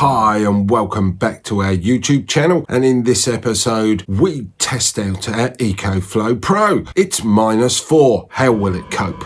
Hi and welcome back to our YouTube channel, and in this episode we test out our Ecoflow Pro. It's -4. How will it cope?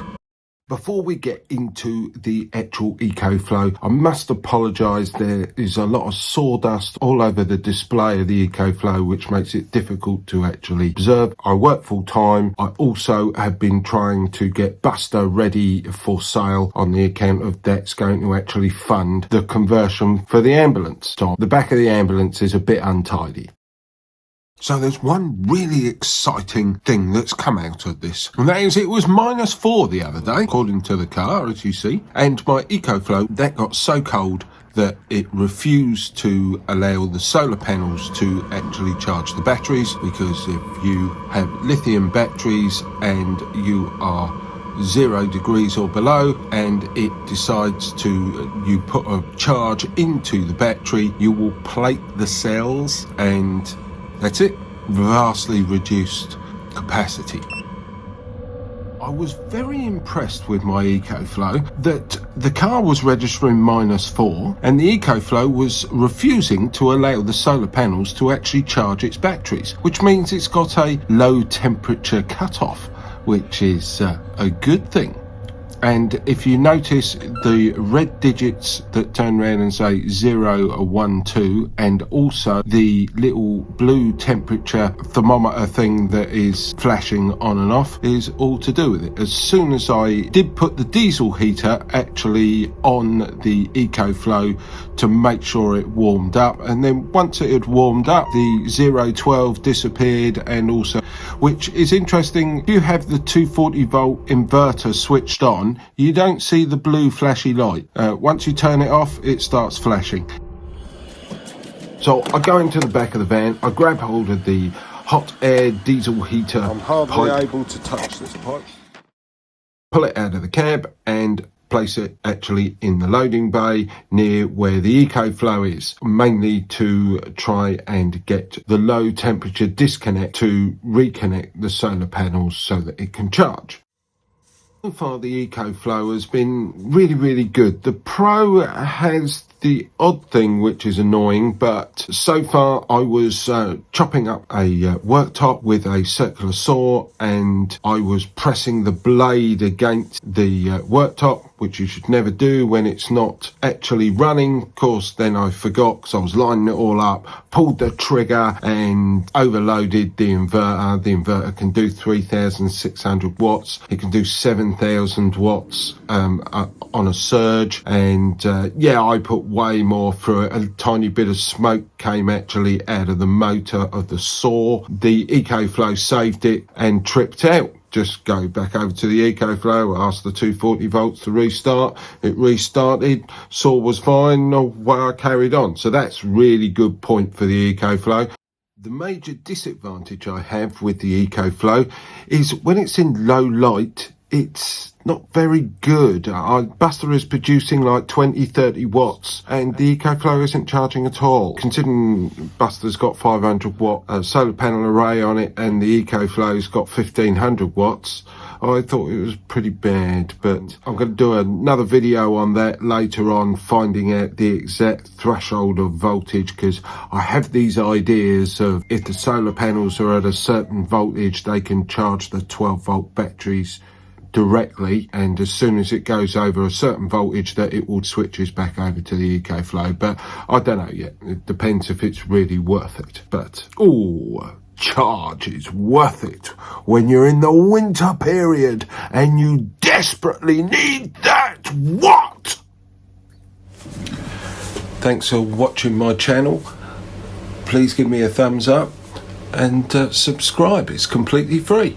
Before we get into the actual Ecoflow, I must apologise. There is a lot of sawdust all over the display of the Ecoflow, which makes it difficult to actually observe. I work full time. I also have been trying to get Buster ready for sale on the account of that's going to actually fund the conversion for the ambulance. So the back of the ambulance is a bit untidy. So there's one really exciting thing that's come out of this, and that is it was -4 the other day, according to the car, as you see, and my Ecoflow, that got so cold that it refused to allow the solar panels to actually charge the batteries, because if you have lithium batteries and you are 0 degrees or below and it decides to, you put a charge into the battery, you will plate the cells and that's it, vastly reduced capacity. I was very impressed with my Ecoflow that the car was registering -4 and the Ecoflow was refusing to allow the solar panels to actually charge its batteries, which means it's got a low temperature cutoff, which is a good thing. And if you notice the red digits that turn around and say 0, 1, 2, and also the little blue temperature thermometer thing that is flashing on and off, is all to do with it. As soon as I did put the diesel heater actually on the Ecoflow to make sure it warmed up, and then once it had warmed up, the 012 disappeared, and also, which is interesting, if you have the 240 volt inverter switched on, you don't see the blue flashy light. Once you turn it off, it starts flashing. So I go into the back of the van, I grab hold of the hot air diesel heater. I'm hardly able to touch this pipe. Pull it out of the cab and place it actually in the loading bay near where the Ecoflow is, mainly to try and get the low temperature disconnect to reconnect the solar panels so that it can charge. So far the Ecoflow has been really good. The Pro has the odd thing which is annoying, but so far I was chopping up a worktop with a circular saw, and I was pressing the blade against the worktop, which you should never do when it's not actually running. Of course, then I forgot because I was lining it all up, pulled the trigger and overloaded the inverter. The inverter can do 3,600 watts. It can do 7,000 watts on a surge, and yeah, I put way more through it. A tiny bit of smoke came actually out of the motor of the saw. The Ecoflow saved it and tripped out. Just go back over to the Ecoflow, ask the 240 volts to restart. It restarted, saw was fine, away I carried on. So that's really good point for the Ecoflow. The major disadvantage I have with the Ecoflow is when it's in low light, it's not very good. Buster is producing like 20-30 watts and the Ecoflow isn't charging at all. Considering Buster's got 500 watt solar panel array on it and the Ecoflow's got 1500 watts, I thought it was pretty bad. But I'm going to do another video on that later on, finding out the exact threshold of voltage, because I have these ideas of if the solar panels are at a certain voltage, they can charge the 12 volt batteries directly, and as soon as it goes over a certain voltage that it will switches back over to the Ecoflow. But I don't know yet. It depends if it's really worth it. But charge is worth it when you're in the winter period and you desperately need that watt. Thanks for watching my channel. Please give me a thumbs up and subscribe. It's completely free.